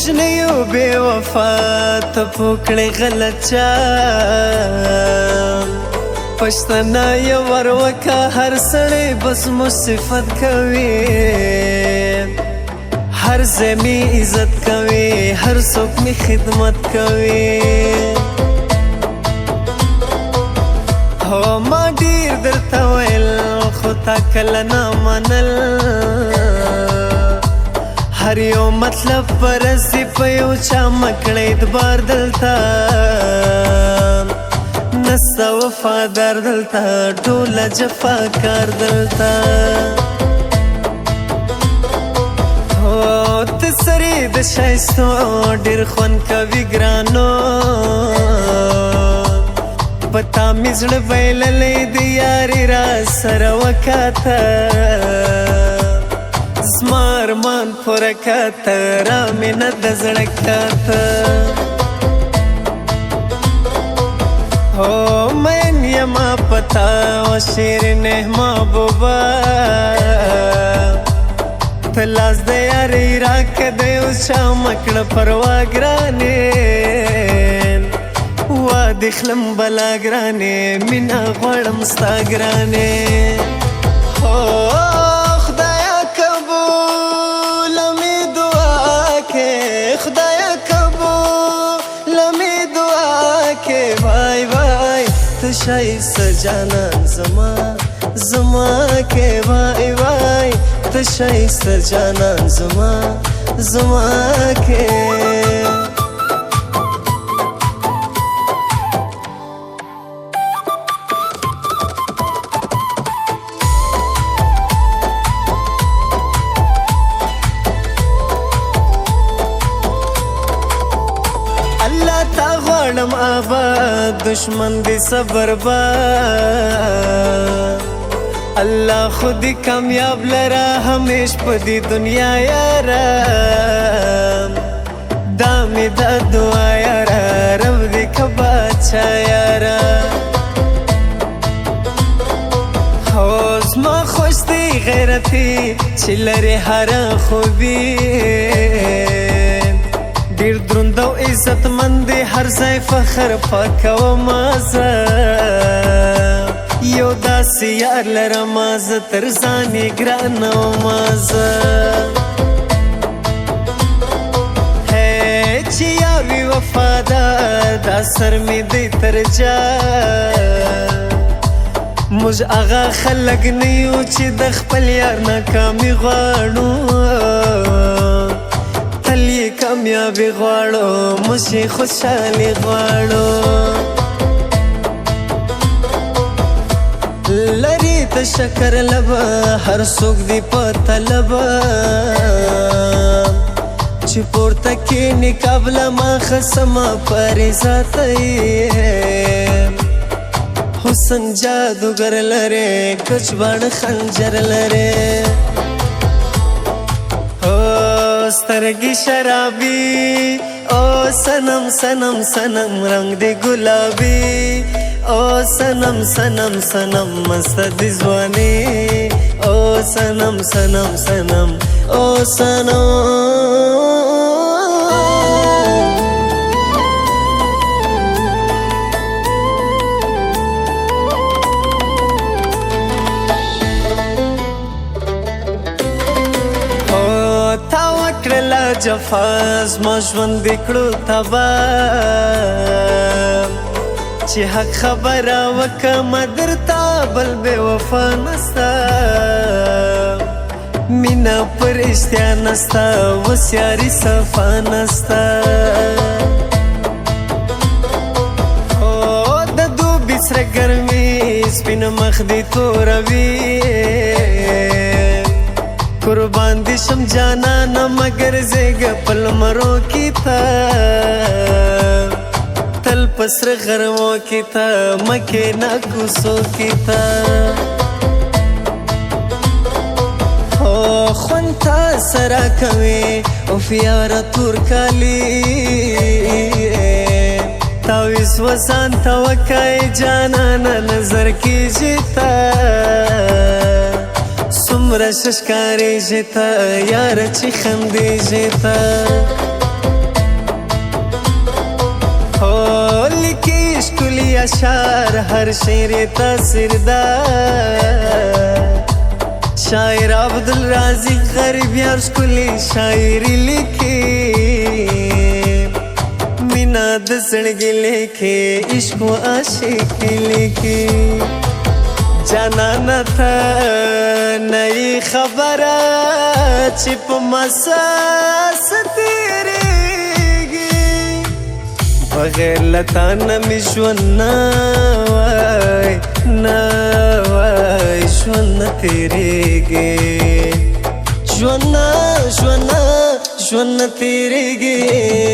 وجنه یو بے وفا ته پوکړې غلط چال پښتنه یو وروکه هر سړی بس مو صفت کوي هر زمي عزت کوي هر څوک می خدمت کوي هو ما ډیر درته ویل خو تا کله نه منل هر یو مطلب پرستی په یو چا مکړی اعتبار دلته نسته وفادار دلته ټوله جفاکار دلته هو ته سړی د ښایستو ډېر خوند کوي ګرانو پتا مې زړه بایللی د یارې را سره وکاته زما ارمان پوره کاته را مې نه د زړه کاته هو مین یما پتا و شیرین محبوبه ته لاس د یارې راکده یو چا مکړه پروا ګرانې وادي خلم بلا ګرانې مینا غواړم ستا ګرانې خدایا قبول مې دعا کې خدایا قبول مې دعا کې وای وای ته ښایسته جانان زما زما کې وای وای ته ښایسته جانان زما زما کې الله تا غواړم آباد دشمن دی صبر با الله خودی کامیاب لرا همیش په دی دنیا یارا دامی دا دعا یارا رب دی کباچا یارا خوز ما خوش دی غیرتی چی لری هر خوبی ډیر دروند او عزت مند هر ځای فخر پاکوم زه یو داسې یار لرم زه تر ځانې ګرانه وم زه چې یار وي وفادار دا سر مې دی تر جا موږ هغه خلک نه یو چې د خپل یار ناکامي غواړو کامیابی غواړو مشي خوشحالي غواړو لري ته شکر لبا هر څوک دی په طلب چې پورته کېني قبله ما خصمه پریزات حسن جادوګر لري کچبان خنجر لري سترګې شرابي او سنم سنم سنم رنگ دی ګلابي او سنم سنم سنم مست دی ځواني او سنم سنم سنم او سنم جفاز ما ژوند کړو تبا چې حق خبره وکم درته بل بے وفا نستا مینا پر اشتیا نستا وسیاري صفا نستا او د دوبي سره ګرمي سپین مخ دي توروي قربان دی شم جانانا مگر زیگا پل مرو کی تا تل پسر غرمو کی تا مکے ناکوسو کی تا خونتا سرا کوي او فیارا تور کالی تاویز وزان توکای جانانا نظر کی جیتا سمره ششکاری جتا یار چی خندی جتا اشعار هر شعر تاثیردار شاعر عبدالرازق غریب یار ښکلې شاعري لیکي مینا د زړګي لیکي عشق و عاشقي لیکي جانانه ته نه یې خبره چې په مساس تېرېږي بغیر له تا نه مې ژوند نه وای نه وای ژوند نه تېرېږي ژوند نه تېرېږي